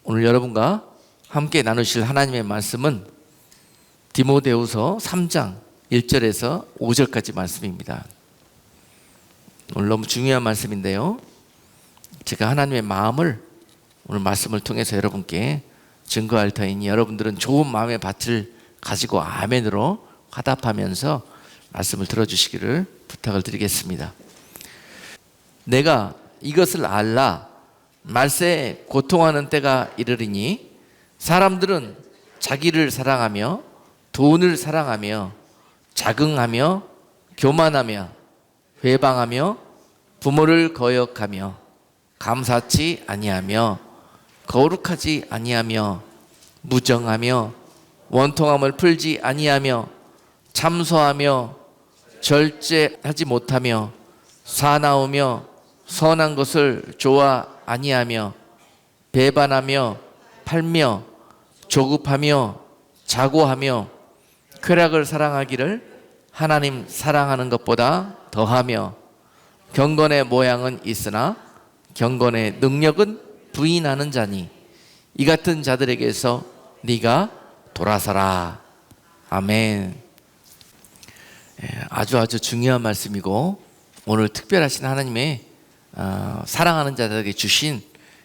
오늘 여러분과 함께 나누실 하나님의 말씀은 디모데후서 3장 1절에서 5절까지 말씀입니다. 오늘 너무 중요한 말씀인데요, 제가 하나님의 마음을 오늘 말씀을 통해서 여러분께 증거할 터이니 여러분들은 좋은 마음의 밭을 가지고 아멘으로 화답하면서 말씀을 들어주시기를 부탁을 드리겠습니다. 내가 이것을 알라. 말세에 고통하는 때가 이르리니 사람들은 자기를 사랑하며 돈을 사랑하며 자긍하며 교만하며 회방하며 부모를 거역하며 감사치 아니하며 거룩하지 아니하며 무정하며 원통함을 풀지 아니하며 참소하며 절제하지 못하며 사나우며 선한 것을 좋아 아니하며 배반하며 팔며 조급하며 자고하며 쾌락을 사랑하기를 하나님 사랑하는 것보다 더하며 경건의 모양은 있으나 경건의 능력은 부인하는 자니 이 같은 자들에게서 네가 돌아서라. 아멘. 아주 중요한 말씀이고 오늘 특별하신 하나님의 사랑하는 자들에게 주신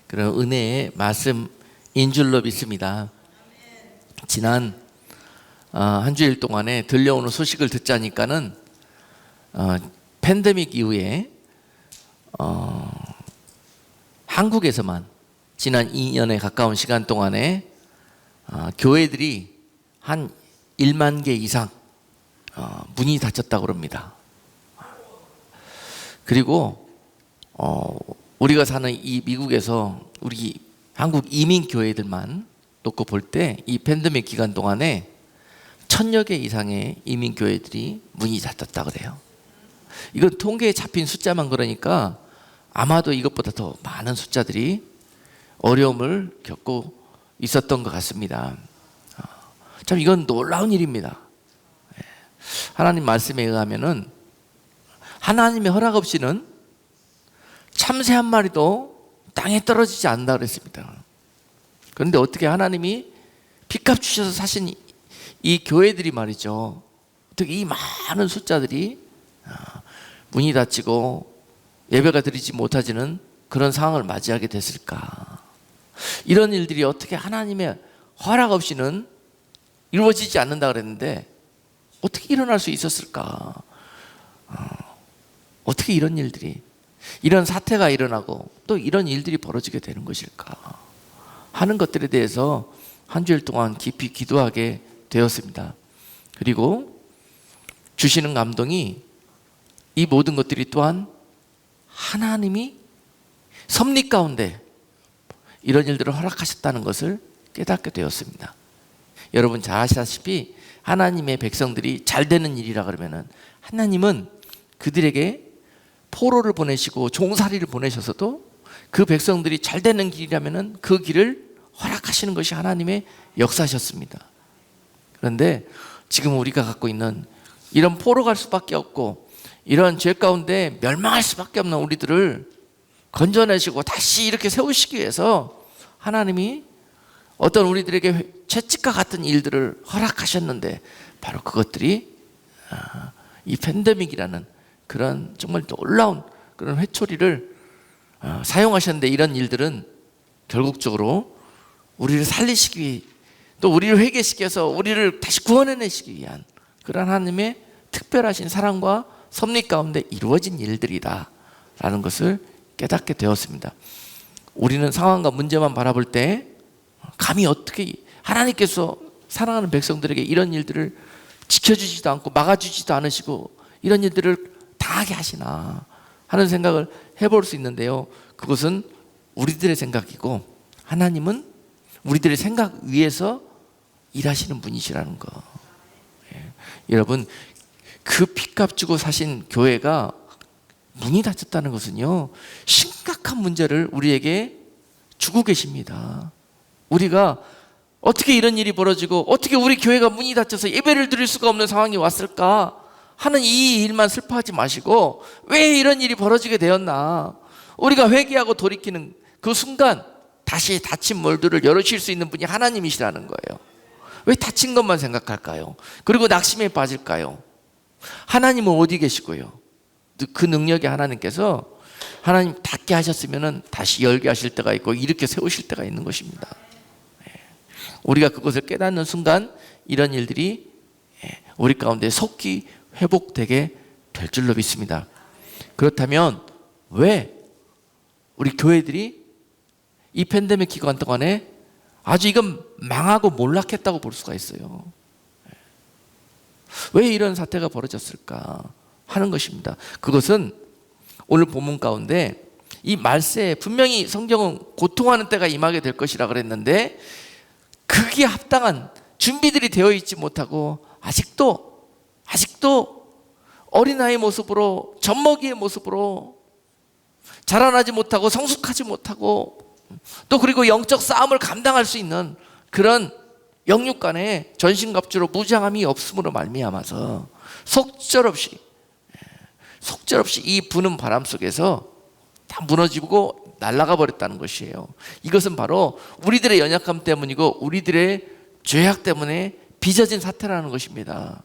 그런 은혜의 말씀인 줄로 믿습니다. 지난 한 주일 동안에 들려오는 소식을 듣자니까는 팬데믹 이후에 한국에서만 지난 2년에 가까운 시간 동안에 교회들이 한 1만 개 이상 문이 닫혔다고 합니다. 그리고 우리가 사는 이 미국에서 우리 한국 이민 교회들만 놓고 볼 때 이 팬데믹 기간 동안에 1000여 개 이상의 이민 교회들이 문이 닫혔다 그래요. 이건 통계에 잡힌 숫자만 그러니까 아마도 이것보다 더 많은 숫자들이 어려움을 겪고 있었던 것 같습니다. 참 이건 놀라운 일입니다. 하나님 말씀에 의하면은 하나님의 허락 없이는 참새 한 마리도 땅에 떨어지지 않는다 그랬습니다. 그런데 어떻게 하나님이 핏값 주셔서 사신 이 교회들이 말이죠, 어떻게 이 많은 숫자들이 문이 닫히고 예배가 드리지 못하지는 그런 상황을 맞이하게 됐을까? 이런 일들이 어떻게 하나님의 허락 없이는 이루어지지 않는다 그랬는데 어떻게 일어날 수 있었을까? 어떻게 이런 일들이, 이런 사태가 일어나고 또 이런 일들이 벌어지게 되는 것일까 하는 것들에 대해서 한 주일 동안 깊이 기도하게 되었습니다. 그리고 주시는 감동이 이 모든 것들이 또한 하나님이 섭리 가운데 이런 일들을 허락하셨다는 것을 깨닫게 되었습니다. 여러분 잘 아시다시피 하나님의 백성들이 잘 되는 일이라 그러면은 하나님은 그들에게 포로를 보내시고 종살이를 보내셔서도 그 백성들이 잘 되는 길이라면은 그 길을 허락하시는 것이 하나님의 역사셨습니다. 그런데 지금 우리가 갖고 있는 이런 포로 갈 수밖에 없고 이런 죄 가운데 멸망할 수밖에 없는 우리들을 건져내시고 다시 이렇게 세우시기 위해서 하나님이 어떤 우리들에게 채찍과 같은 일들을 허락하셨는데 바로 그것들이 이 팬데믹이라는 그런 정말 놀라운 그런 회초리를 사용하셨는데 이런 일들은 결국적으로 우리를 살리시기 위해 또 우리를 회개시켜서 우리를 다시 구원해내시기 위한 그런 하나님의 특별하신 사랑과 섭리 가운데 이루어진 일들이다 라는 것을 깨닫게 되었습니다. 우리는 상황과 문제만 바라볼 때 감히 어떻게 하나님께서 사랑하는 백성들에게 이런 일들을 지켜주지도 않고 막아주지도 않으시고 이런 일들을 당하게 하시나 하는 생각을 해볼 수 있는데요, 그것은 우리들의 생각이고 하나님은 우리들의 생각 위에서 일하시는 분이시라는 거. 여러분 그 핏값 주고 사신 교회가 문이 닫혔다는 것은요 심각한 문제를 우리에게 주고 계십니다. 우리가 어떻게 이런 일이 벌어지고 어떻게 우리 교회가 문이 닫혀서 예배를 드릴 수가 없는 상황이 왔을까 하는 이 일만 슬퍼하지 마시고 왜 이런 일이 벌어지게 되었나, 우리가 회개하고 돌이키는 그 순간 다시 닫힌 몰드를 열으실 수 있는 분이 하나님이시라는 거예요. 왜 닫힌 것만 생각할까요? 그리고 낙심에 빠질까요? 하나님은 어디 계시고요? 그 능력이 하나님께서 하나님 닫게 하셨으면 다시 열게 하실 때가 있고 이렇게 세우실 때가 있는 것입니다. 우리가 그것을 깨닫는 순간 이런 일들이 우리 가운데 속히 회복되게 될 줄로 믿습니다. 그렇다면 왜 우리 교회들이 이 팬데믹 기간 동안에 아주 이건 망하고 몰락했다고 볼 수가 있어요. 왜 이런 사태가 벌어졌을까 하는 것입니다. 그것은 오늘 본문 가운데 이 말세에 분명히 성경은 고통하는 때가 임하게 될 것이라 그랬는데 그게 합당한 준비들이 되어 있지 못하고 아직도 어린아이 모습으로 젖먹이의 모습으로 자라나지 못하고 성숙하지 못하고 또 그리고 영적 싸움을 감당할 수 있는 그런 영육 간의 전신갑주로 무장함이 없음으로 말미암아서 속절없이 이 부는 바람 속에서 다 무너지고 날아가 버렸다는 것이에요. 이것은 바로 우리들의 연약함 때문이고 우리들의 죄악 때문에 빚어진 사태라는 것입니다.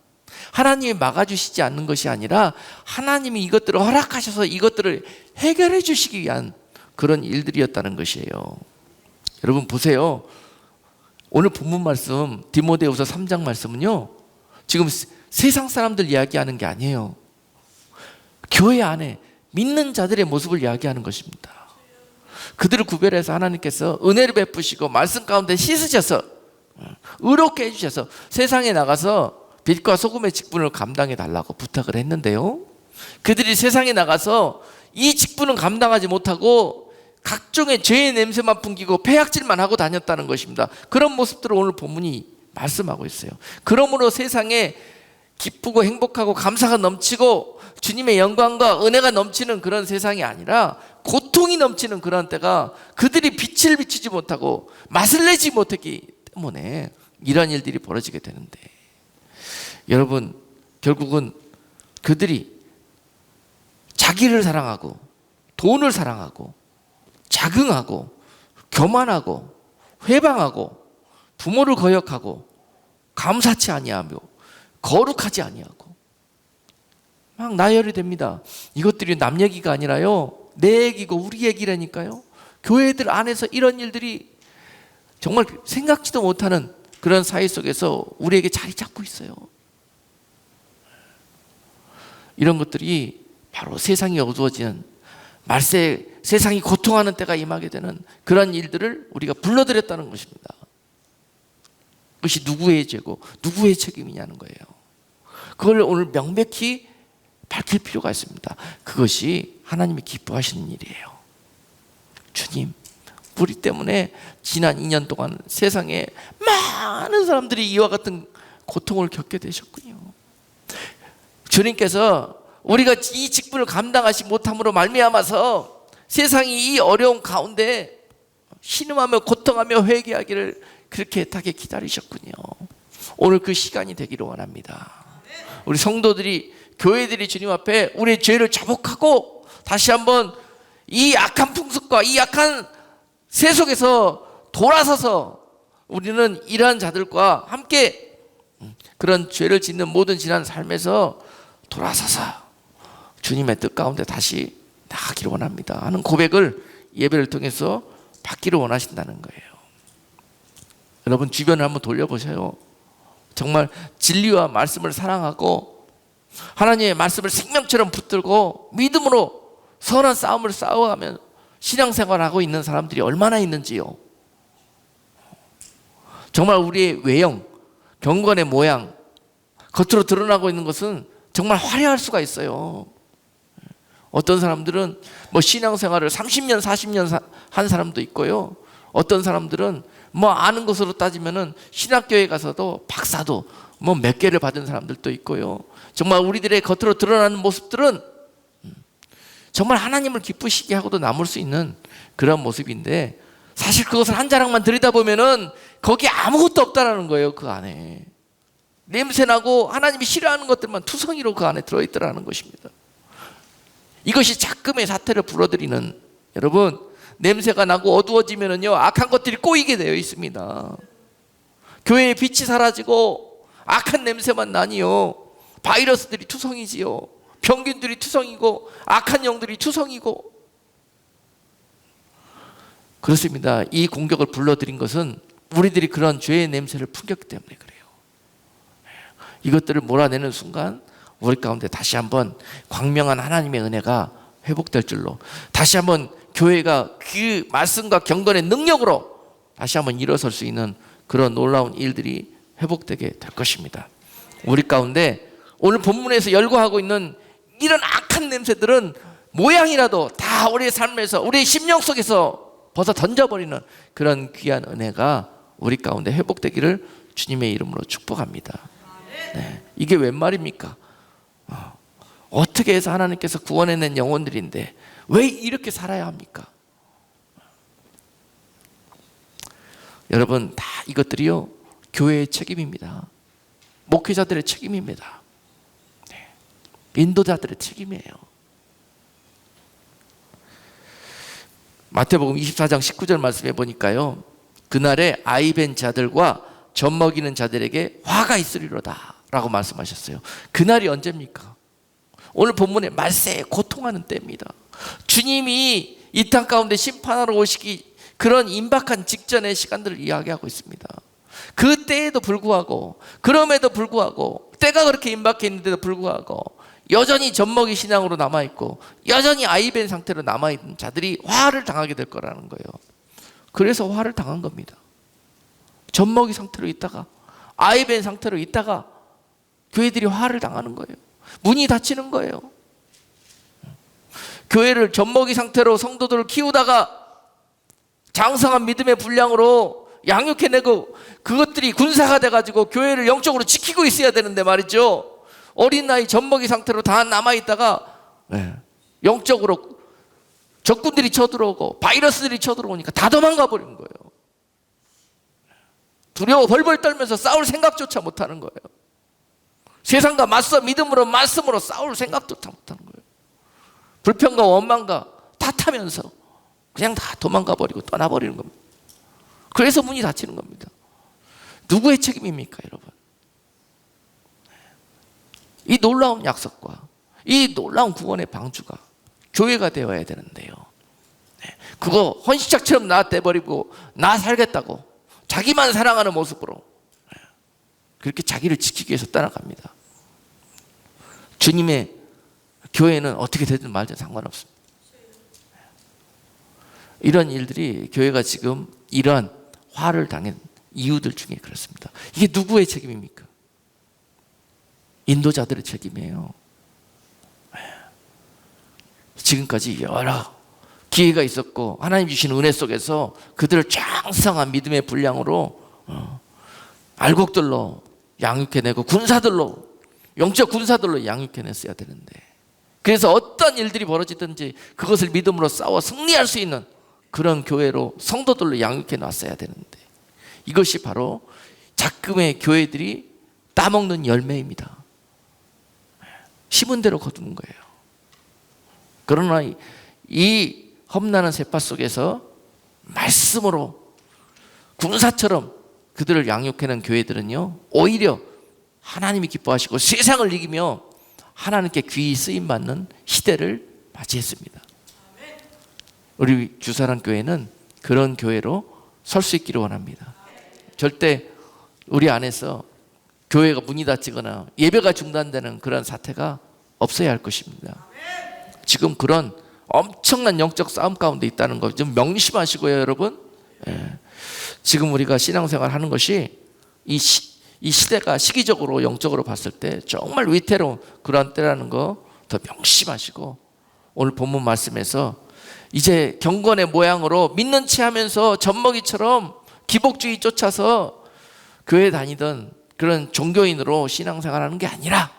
하나님이 막아주시지 않는 것이 아니라 하나님이 이것들을 허락하셔서 이것들을 해결해 주시기 위한 그런 일들이었다는 것이에요. 여러분 보세요. 오늘 본문 말씀 디모데후서 3장 말씀은요, 지금 세상 사람들 이야기하는 게 아니에요. 교회 안에 믿는 자들의 모습을 이야기하는 것입니다. 그들을 구별해서 하나님께서 은혜를 베푸시고 말씀 가운데 씻으셔서 의롭게 해주셔서 세상에 나가서 빛과 소금의 직분을 감당해 달라고 부탁을 했는데요, 그들이 세상에 나가서 이 직분은 감당하지 못하고 각종의 죄의 냄새만 풍기고 폐악질만 하고 다녔다는 것입니다. 그런 모습들을 오늘 본문이 말씀하고 있어요. 그러므로 세상에 기쁘고 행복하고 감사가 넘치고 주님의 영광과 은혜가 넘치는 그런 세상이 아니라 고통이 넘치는 그런 때가 그들이 빛을 비추지 못하고 맛을 내지 못했기 때문에 이런 일들이 벌어지게 되는데, 여러분 결국은 그들이 자기를 사랑하고 돈을 사랑하고 자긍하고 교만하고 회방하고 부모를 거역하고 감사치 아니하며 거룩하지 아니하고 막 나열이 됩니다. 이것들이 남 얘기가 아니라요, 내 얘기고 우리 얘기라니까요. 교회들 안에서 이런 일들이 정말 생각지도 못하는 그런 사회 속에서 우리에게 자리 잡고 있어요. 이런 것들이 바로 세상이 어두워지는 말세, 세상이 고통하는 때가 임하게 되는 그런 일들을 우리가 불러들였다는 것입니다. 그것이 누구의 죄고 누구의 책임이냐는 거예요. 그걸 오늘 명백히 밝힐 필요가 있습니다. 그것이 하나님이 기뻐하시는 일이에요. 주님, 우리 때문에 지난 2년 동안 세상에 많은 사람들이 이와 같은 고통을 겪게 되셨군요. 주님께서 우리가 이 직분을 감당하지 못함으로 말미암아서 세상이 이 어려운 가운데 신음하며 고통하며 회개하기를 그렇게 애타게 기다리셨군요. 오늘 그 시간이 되기를 원합니다. 우리 성도들이, 교회들이 주님 앞에 우리의 죄를 자복하고 다시 한번 이 악한 풍습과 이 악한 세속에서 돌아서서 우리는 이러한 자들과 함께 그런 죄를 짓는 모든 지난 삶에서 돌아서서 주님의 뜻 가운데 다시 나가기를 원합니다 하는 고백을 예배를 통해서 받기를 원하신다는 거예요. 여러분 주변을 한번 돌려보세요. 정말 진리와 말씀을 사랑하고 하나님의 말씀을 생명처럼 붙들고 믿음으로 선한 싸움을 싸워가며 신앙생활하고 있는 사람들이 얼마나 있는지요. 정말 우리의 외형, 경건의 모양, 겉으로 드러나고 있는 것은 정말 화려할 수가 있어요. 어떤 사람들은 뭐 신앙생활을 30년, 40년 한 사람도 있고요. 어떤 사람들은 뭐 아는 것으로 따지면은 신학교에 가서도 박사도 뭐 몇 개를 받은 사람들도 있고요. 정말 우리들의 겉으로 드러나는 모습들은 정말 하나님을 기쁘시게 하고도 남을 수 있는 그런 모습인데, 사실 그것을 한 자락만 들여다보면은 거기 아무것도 없다라는 거예요. 그 안에 냄새나고 하나님이 싫어하는 것들만 투성이로 그 안에 들어있더라는 것입니다. 이것이 작금의 사태를 불러들이는, 여러분 냄새가 나고 어두워지면은요, 악한 것들이 꼬이게 되어 있습니다. 교회의 빛이 사라지고 악한 냄새만 나니요, 바이러스들이 투성이지요. 병균들이 투성이고 악한 영들이 투성이고. 그렇습니다. 이 공격을 불러들인 것은 우리들이 그런 죄의 냄새를 풍겼기 때문에 그래요. 이것들을 몰아내는 순간 우리 가운데 다시 한번 광명한 하나님의 은혜가 회복될 줄로, 다시 한번 교회가 그 말씀과 경건의 능력으로 다시 한번 일어설 수 있는 그런 놀라운 일들이 회복되게 될 것입니다. 우리 가운데 오늘 본문에서 열거하고 있는 이런 악한 냄새들은 모양이라도 다 우리의 삶에서, 우리의 심령 속에서 벗어 던져버리는 그런 귀한 은혜가 우리 가운데 회복되기를 주님의 이름으로 축복합니다. 네. 이게 웬 말입니까? 어떻게 해서 하나님께서 구원해낸 영혼들인데 왜 이렇게 살아야 합니까? 여러분, 다 이것들이요, 교회의 책임입니다. 목회자들의 책임입니다. 네. 인도자들의 책임이에요. 마태복음 24장 19절 말씀해 보니까요, 그날에 아이벤 자들과 젖 먹이는 자들에게 화가 있으리로다 라고 말씀하셨어요. 그날이 언제입니까? 오늘 본문에 말세에 고통하는 때입니다. 주님이 이 땅 가운데 심판하러 오시기 그런 임박한 직전의 시간들을 이야기하고 있습니다. 그 때에도 불구하고, 그럼에도 불구하고, 때가 그렇게 임박해 있는데도 불구하고 여전히 젖먹이 신앙으로 남아있고 여전히 아이벤 상태로 남아있는 자들이 화를 당하게 될 거라는 거예요. 그래서 화를 당한 겁니다. 젖먹이 상태로 있다가 아이벤 상태로 있다가 교회들이 화를 당하는 거예요. 문이 닫히는 거예요. 교회를 젖먹이 상태로 성도들을 키우다가 장성한 믿음의 분량으로 양육해내고 그것들이 군사가 돼가지고 교회를 영적으로 지키고 있어야 되는데 말이죠, 어린 나이 젖먹이 상태로 다 남아있다가 영적으로 적군들이 쳐들어오고 바이러스들이 쳐들어오니까 다 도망가 버린 거예요. 두려워 벌벌 떨면서 싸울 생각조차 못하는 거예요. 세상과 맞서 믿음으로 말씀으로 싸울 생각조차 못하는 거예요. 불평과 원망과 탓하면서 그냥 다 도망가 버리고 떠나버리는 겁니다. 그래서 문이 닫히는 겁니다. 누구의 책임입니까, 여러분? 이 놀라운 약속과 이 놀라운 구원의 방주가 교회가 되어야 되는데요, 그거 헌시짝처럼 나 떼버리고 나 살겠다고 자기만 사랑하는 모습으로 그렇게 자기를 지키기 위해서 떠나갑니다. 주님의 교회는 어떻게 되든 말든 상관없습니다. 이런 일들이, 교회가 지금 이러한 화를 당한 이유들 중에 그렇습니다. 이게 누구의 책임입니까? 인도자들의 책임이에요. 지금까지 여러 기회가 있었고 하나님 주신 은혜 속에서 그들을 장성한 믿음의 분량으로 알곡들로 양육해내고 군사들로, 영적 군사들로 양육해냈어야 되는데, 그래서 어떤 일들이 벌어지든지 그것을 믿음으로 싸워 승리할 수 있는 그런 교회로, 성도들로 양육해 놨어야 되는데, 이것이 바로 작금의 교회들이 따먹는 열매입니다. 심은 대로 거두는 거예요. 그러나 이 험난한 세파 속에서 말씀으로 군사처럼 그들을 양육해낸 교회들은요, 오히려 하나님이 기뻐하시고 세상을 이기며 하나님께 귀히 쓰임받는 시대를 맞이했습니다. 우리 주사랑 교회는 그런 교회로 설 수 있기를 원합니다. 절대 우리 안에서 교회가 문이 닫히거나 예배가 중단되는 그런 사태가 없어야 할 것입니다. 지금 그런 엄청난 영적 싸움 가운데 있다는 거 좀 명심하시고요, 여러분. 지금 우리가 신앙생활 하는 것이 이 시대가 시기적으로 영적으로 봤을 때 정말 위태로운 그런 때라는 거 더 명심하시고, 오늘 본문 말씀에서 이제 경건의 모양으로 믿는 체 하면서 젖먹이처럼 기복주의 쫓아서 교회 다니던 그런 종교인으로 신앙생활하는 게 아니라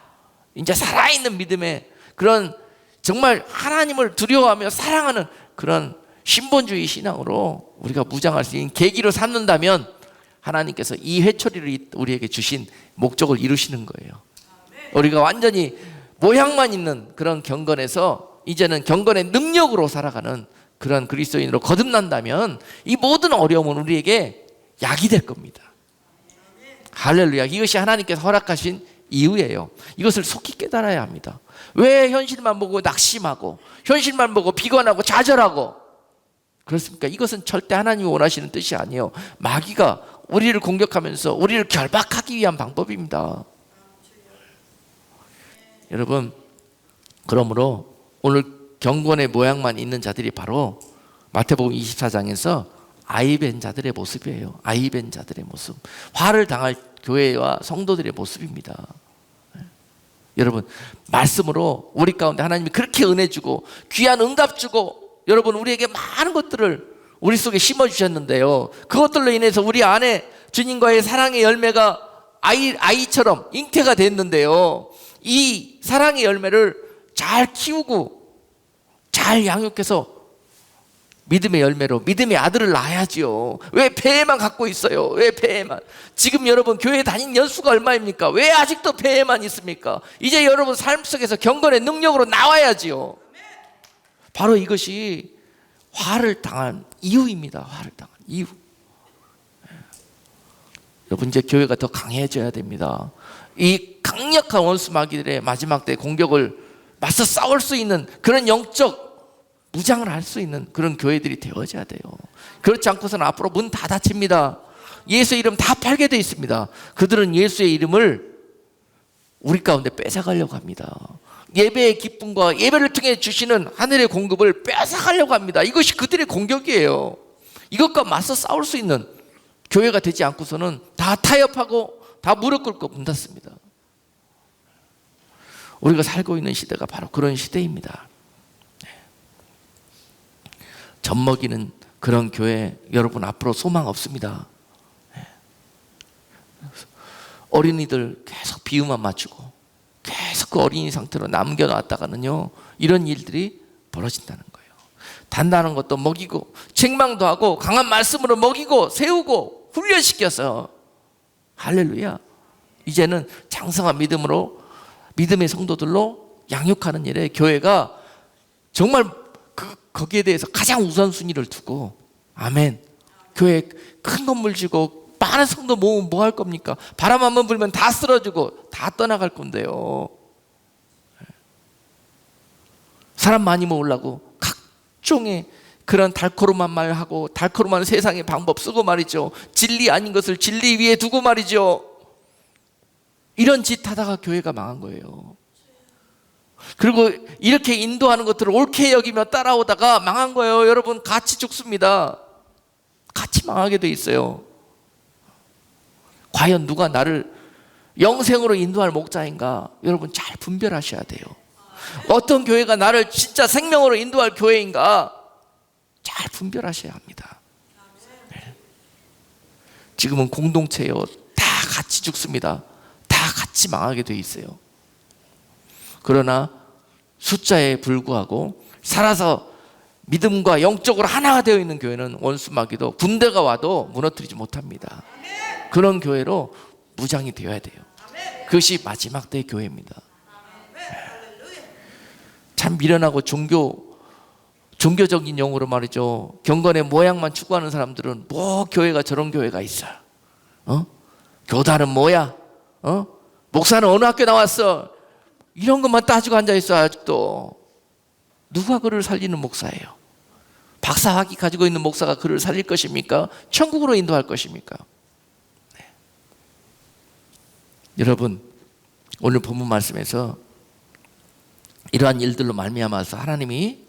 이제 살아있는 믿음의 그런 정말 하나님을 두려워하며 사랑하는 그런 신본주의 신앙으로 우리가 무장할 수 있는 계기로 삼는다면 하나님께서 이 회초리를 우리에게 주신 목적을 이루시는 거예요. 우리가 완전히 모양만 있는 그런 경건에서 이제는 경건의 능력으로 살아가는 그런 그리스도인으로 거듭난다면 이 모든 어려움은 우리에게 약이 될 겁니다. 할렐루야. 이것이 하나님께서 허락하신 이유예요. 이것을 속히 깨달아야 합니다. 왜 현실만 보고 낙심하고 현실만 보고 비관하고 좌절하고 그렇습니까? 이것은 절대 하나님이 원하시는 뜻이 아니에요. 마귀가 우리를 공격하면서 우리를 결박하기 위한 방법입니다. 여러분, 그러므로 오늘 경건의 모양만 있는 자들이 바로 마태복음 24장에서 아이벤 자들의 모습이에요. 아이벤 자들의 모습. 화를 당할 교회와 성도들의 모습입니다. 여러분, 말씀으로 우리 가운데 하나님이 그렇게 은혜 주고 귀한 응답 주고 여러분 우리에게 많은 것들을 우리 속에 심어주셨는데요, 그것들로 인해서 우리 안에 주님과의 사랑의 열매가 아이처럼 잉태가 됐는데요, 이 사랑의 열매를 잘 키우고 잘 양육해서 믿음의 열매로 믿음의 아들을 낳아야지요. 왜 폐해만 갖고 있어요? 왜 폐해만? 지금 여러분 교회 다닌 연수가 얼마입니까? 왜 아직도 폐해만 있습니까? 이제 여러분 삶 속에서 경건의 능력으로 나와야지요. 바로 이것이 화를 당한 이유입니다. 화를 당한 이유. 여러분, 이제 교회가 더 강해져야 됩니다. 이 강력한 원수 마귀들의 마지막 때 공격을 맞서 싸울 수 있는 그런 영적 무장을 할 수 있는 그런 교회들이 되어져야 돼요. 그렇지 않고서는 앞으로 문 다 닫힙니다. 예수의 이름 다 팔게 돼 있습니다. 그들은 예수의 이름을 우리 가운데 뺏어가려고 합니다. 예배의 기쁨과 예배를 통해 주시는 하늘의 공급을 뺏어가려고 합니다. 이것이 그들의 공격이에요. 이것과 맞서 싸울 수 있는 교회가 되지 않고서는 다 타협하고 다 무릎 꿇고 문 닫습니다. 우리가 살고 있는 시대가 바로 그런 시대입니다. 젖먹이는 그런 교회 여러분 앞으로 소망 없습니다. 어린이들 계속 비유만 맞추고 계속 그 어린이 상태로 남겨놨다가는요, 이런 일들이 벌어진다는 거예요. 단단한 것도 먹이고 책망도 하고 강한 말씀으로 먹이고 세우고 훈련시켜서, 할렐루야, 이제는 장성한 믿음으로 믿음의 성도들로 양육하는 일에 교회가 정말 거기에 대해서 가장 우선순위를 두고, 아멘, 교회 큰 건물 지고 많은 성도 모으면 뭐 할 겁니까? 바람 한번 불면 다 쓰러지고 다 떠나갈 건데요. 사람 많이 모으려고 각종의 그런 달코름한 말하고 달코름한 세상의 방법 쓰고 말이죠. 진리 아닌 것을 진리 위에 두고 말이죠. 이런 짓 하다가 교회가 망한 거예요. 그리고 이렇게 인도하는 것들을 옳게 여기며 따라오다가 망한 거예요. 여러분, 같이 죽습니다. 같이 망하게 돼 있어요. 과연 누가 나를 영생으로 인도할 목자인가? 여러분, 잘 분별하셔야 돼요. 어떤 교회가 나를 진짜 생명으로 인도할 교회인가? 잘 분별하셔야 합니다. 네. 지금은 공동체요, 다 같이 죽습니다. 다 같이 망하게 돼 있어요. 그러나 숫자에 불구하고 살아서 믿음과 영적으로 하나가 되어 있는 교회는 원수 마귀도 군대가 와도 무너뜨리지 못합니다. 그런 교회로 무장이 되어야 돼요. 그것이 마지막 때의 교회입니다. 참 미련하고 종교적인 용어로 말이죠, 경건의 모양만 추구하는 사람들은 뭐 교회가 저런 교회가 있어? 교단은 뭐야? 목사는 어느 학교 나왔어? 이런 것만 따지고 앉아있어. 아직도 누가 그를 살리는 목사예요? 박사학위 가지고 있는 목사가 그를 살릴 것입니까? 천국으로 인도할 것입니까? 네. 여러분, 오늘 본문 말씀에서 이러한 일들로 말미암아서 하나님이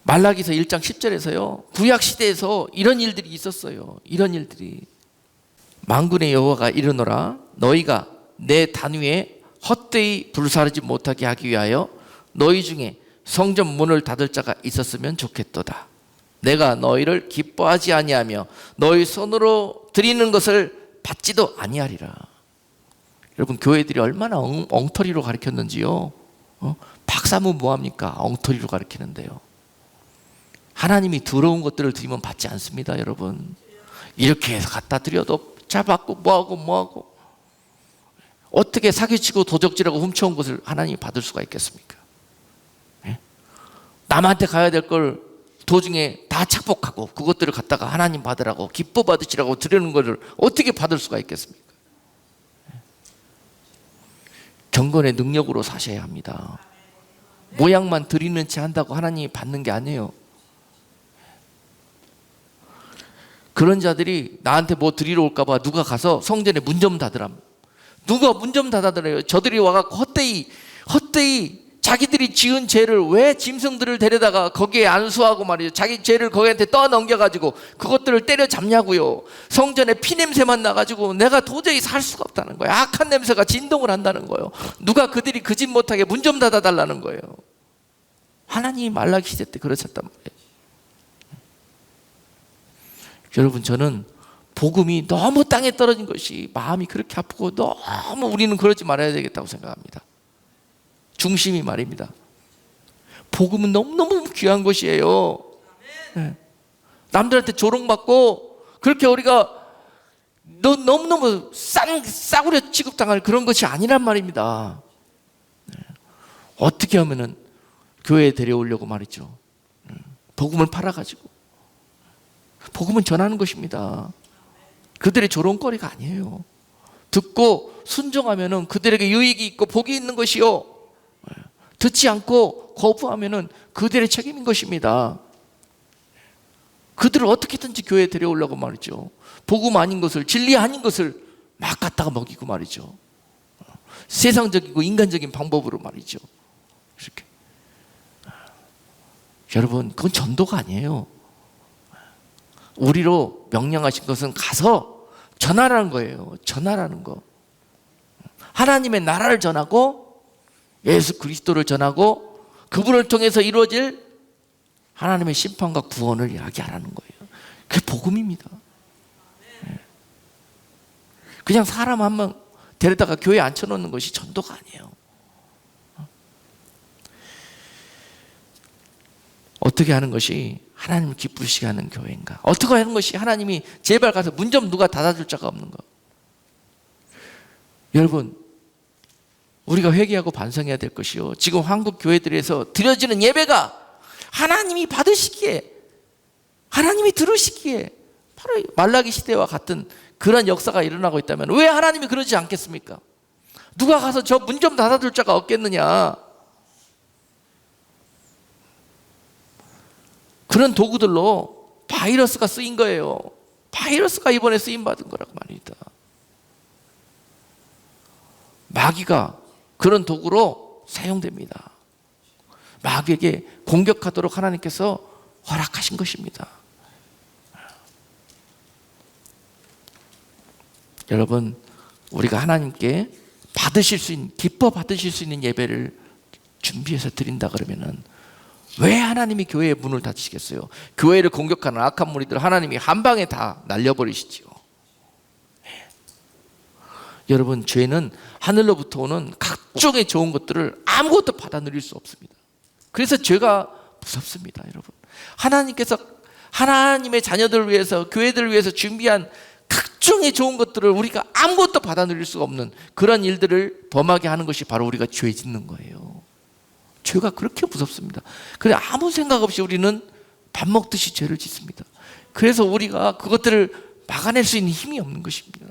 말라기서 1장 10절에서요 구약 시대에서 이런 일들이 있었어요. 이런 일들이, 만군의 여호와가 이르노라, 너희가 내 단위에 헛되이 불사르지 못하게 하기 위하여 너희 중에 성전 문을 닫을 자가 있었으면 좋겠도다. 내가 너희를 기뻐하지 아니하며 너희 손으로 드리는 것을 받지도 아니하리라. 여러분, 교회들이 얼마나 엉터리로 가르쳤는지요. 박사면 뭐합니까? 엉터리로 가르치는데요. 하나님이 더러운 것들을 드리면 받지 않습니다. 여러분, 이렇게 해서 갖다 드려도 잘 받고 뭐하고 어떻게 사기치고 도적질하고 훔쳐온 것을 하나님이 받을 수가 있겠습니까? 네? 남한테 가야 될 걸 도중에 다 착복하고 그것들을 갖다가 하나님 받으라고 기뻐 받으시라고 드리는 것을 어떻게 받을 수가 있겠습니까? 경건의 능력으로 사셔야 합니다. 모양만 드리는 채 한다고 하나님이 받는 게 아니에요. 그런 자들이 나한테 뭐 드리러 올까 봐 누가 가서 성전에 문 좀 닫으람. 누가 문 좀 닫아더래요. 저들이 와갖고 헛되이 자기들이 지은 죄를 왜 짐승들을 데려다가 거기에 안수하고 말이죠. 자기 죄를 거기한테 떠넘겨가지고 그것들을 때려잡냐고요. 성전에 피냄새만 나가지고 내가 도저히 살 수가 없다는 거예요. 악한 냄새가 진동을 한다는 거예요. 누가 그들이 그 짓 못하게 문 좀 닫아달라는 거예요. 하나님이 말라기 시대 때 그러셨단 말이에요. 여러분, 저는 복음이 너무 땅에 떨어진 것이 마음이 그렇게 아프고 너무 우리는 그러지 말아야 되겠다고 생각합니다. 중심이 말입니다. 복음은 너무너무 귀한 것이에요. 네. 남들한테 조롱받고 그렇게 우리가 너무너무 싸구려 취급당할 그런 것이 아니란 말입니다. 네. 어떻게 하면은 교회에 데려오려고 말이죠. 복음을 팔아가지고 복음은 전하는 것입니다. 그들의 조롱거리가 아니에요. 듣고 순종하면은 그들에게 유익이 있고 복이 있는 것이요, 듣지 않고 거부하면은 그들의 책임인 것입니다. 그들을 어떻게든지 교회에 데려오려고 말이죠. 복음 아닌 것을, 진리 아닌 것을 막 갖다가 먹이고 말이죠. 세상적이고 인간적인 방법으로 말이죠. 이렇게. 여러분, 그건 전도가 아니에요. 우리로 명령하신 것은 가서 전하라는 거예요. 전하라는 거. 하나님의 나라를 전하고 예수 그리스도를 전하고 그분을 통해서 이루어질 하나님의 심판과 구원을 이야기하라는 거예요. 그게 복음입니다. 그냥 사람 한 명 데려다가 교회에 앉혀놓는 것이 전도가 아니에요. 어떻게 하는 것이 하나님을 기쁘시게 하는 교회인가? 어떻게 하는 것이 하나님이 제발 가서 문 좀 누가 닫아줄 자가 없는가? 여러분, 우리가 회개하고 반성해야 될 것이요, 지금 한국 교회들에서 드려지는 예배가 하나님이 받으시기에, 하나님이 들으시기에 바로 말라기 시대와 같은 그런 역사가 일어나고 있다면 왜 하나님이 그러지 않겠습니까? 누가 가서 저 문 좀 닫아줄 자가 없겠느냐? 그런 도구들로 바이러스가 쓰인 거예요. 바이러스가 이번에 쓰임 받은 거라고 말입니다. 마귀가 그런 도구로 사용됩니다. 마귀에게 공격하도록 하나님께서 허락하신 것입니다. 여러분, 우리가 하나님께 받으실 수 있는, 기뻐 받으실 수 있는 예배를 준비해서 드린다 그러면은 왜 하나님이 교회의 문을 닫으시겠어요? 교회를 공격하는 악한 무리들 하나님이 한 방에 다 날려버리시지요. 네. 여러분, 죄는 하늘로부터 오는 각종의 좋은 것들을 아무것도 받아 누릴 수 없습니다. 그래서 죄가 무섭습니다. 여러분, 하나님께서 하나님의 자녀들을 위해서, 교회들을 위해서 준비한 각종의 좋은 것들을 우리가 아무것도 받아 누릴 수가 없는 그런 일들을 범하게 하는 것이 바로 우리가 죄 짓는 거예요. 죄가 그렇게 무섭습니다. 그래, 아무 생각 없이 우리는 밥 먹듯이 죄를 짓습니다. 그래서 우리가 그것들을 막아낼 수 있는 힘이 없는 것입니다.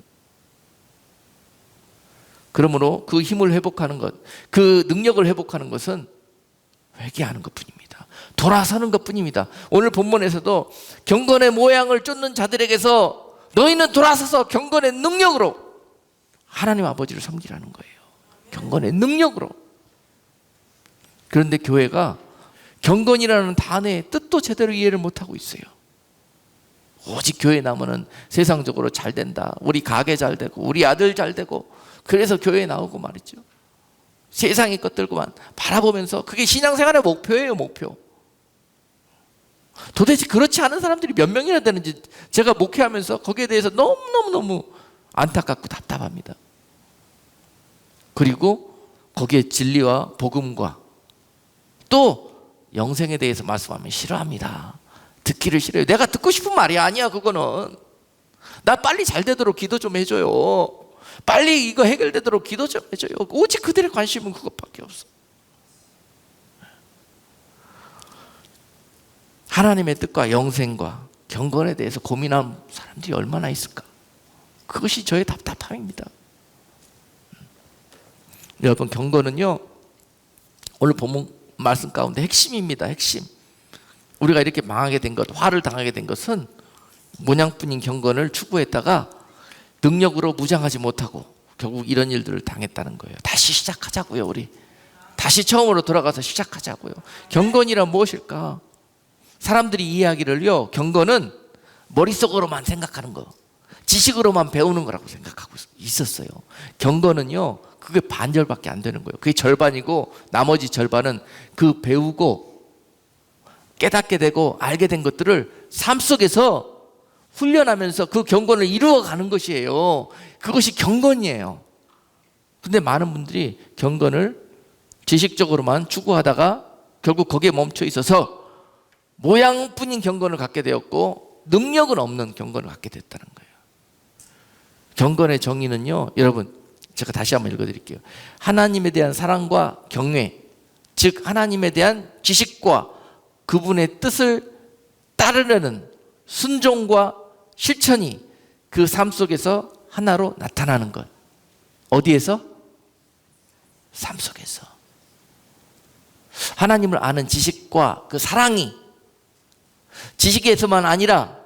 그러므로 그 힘을 회복하는 것, 그 능력을 회복하는 것은 회개하는 것뿐입니다. 돌아서는 것뿐입니다. 오늘 본문에서도 경건의 모양을 쫓는 자들에게서 너희는 돌아서서 경건의 능력으로 하나님 아버지를 섬기라는 거예요. 경건의 능력으로. 그런데 교회가 경건이라는 단어의 뜻도 제대로 이해를 못하고 있어요. 오직 교회 나오면 세상적으로 잘 된다, 우리 가게 잘 되고 우리 아들 잘 되고, 그래서 교회에 나오고 말이죠. 세상의 것들만 바라보면서 그게 신앙생활의 목표예요. 목표. 도대체 그렇지 않은 사람들이 몇 명이나 되는지 제가 목회하면서 거기에 대해서 너무너무 안타깝고 답답합니다. 그리고 거기에 진리와 복음과 또 영생에 대해서 말씀하면 싫어합니다. 듣기를 싫어해요. 내가 듣고 싶은 말이 아니야. 그거는 나 빨리 잘 되도록 기도 좀 해줘요. 빨리 이거 해결되도록 기도 좀 해줘요. 오직 그들의 관심은 그것밖에 없어. 하나님의 뜻과 영생과 경건에 대해서 고민하는 사람들이 얼마나 있을까? 그것이 저의 답답함입니다. 여러분, 경건은요, 오늘 본문 말씀 가운데 핵심입니다. 핵심. 우리가 이렇게 망하게 된 것, 화를 당하게 된 것은 모양뿐인 경건을 추구했다가 능력으로 무장하지 못하고 결국 이런 일들을 당했다는 거예요. 다시 시작하자고요. 우리 다시 처음으로 돌아가서 시작하자고요. 경건이란 무엇일까? 사람들이 이야기를요, 경건은 머릿속으로만 생각하는 거, 지식으로만 배우는 거라고 생각하고 있었어요. 경건은요, 그게 반절밖에 안 되는 거예요. 그게 절반이고 나머지 절반은 그 배우고 깨닫게 되고 알게 된 것들을 삶 속에서 훈련하면서 그 경건을 이루어가는 것이에요. 그것이 경건이에요. 근데 많은 분들이 경건을 지식적으로만 추구하다가 결국 거기에 멈춰 있어서 모양뿐인 경건을 갖게 되었고 능력은 없는 경건을 갖게 됐다는 거예요. 경건의 정의는요, 여러분, 제가 다시 한번 읽어드릴게요. 하나님에 대한 사랑과 경외, 즉 하나님에 대한 지식과 그분의 뜻을 따르려는 순종과 실천이 그 삶 속에서 하나로 나타나는 것. 어디에서? 삶 속에서. 하나님을 아는 지식과 그 사랑이 지식에서만 아니라,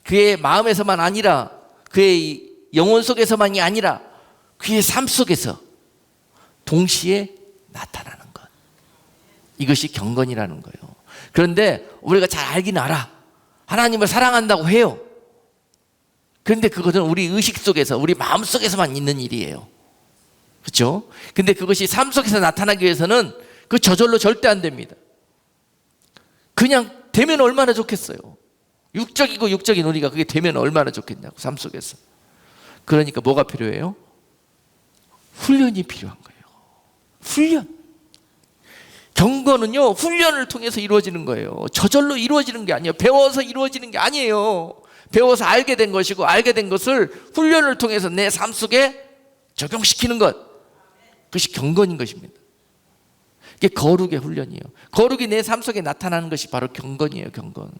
그의 마음에서만 아니라, 그의 영혼 속에서만이 아니라 그의 삶 속에서 동시에 나타나는 것. 이것이 경건이라는 거예요. 그런데 우리가 잘 알긴 알아. 하나님을 사랑한다고 해요. 그런데 그것은 우리 의식 속에서, 우리 마음 속에서만 있는 일이에요. 그렇죠? 근데 그것이 삶 속에서 나타나기 위해서는 그 저절로 절대 안 됩니다. 그냥 되면 얼마나 좋겠어요. 육적이고 육적인 우리가 그게 되면 얼마나 좋겠냐고, 삶 속에서. 그러니까 뭐가 필요해요? 훈련이 필요한 거예요. 훈련. 경건은요, 훈련을 통해서 이루어지는 거예요. 저절로 이루어지는 게 아니에요. 배워서 이루어지는 게 아니에요. 배워서 알게 된 것이고, 알게 된 것을 훈련을 통해서 내 삶 속에 적용시키는 것. 그것이 경건인 것입니다. 이게 거룩의 훈련이에요. 거룩이 내 삶 속에 나타나는 것이 바로 경건이에요. 경건.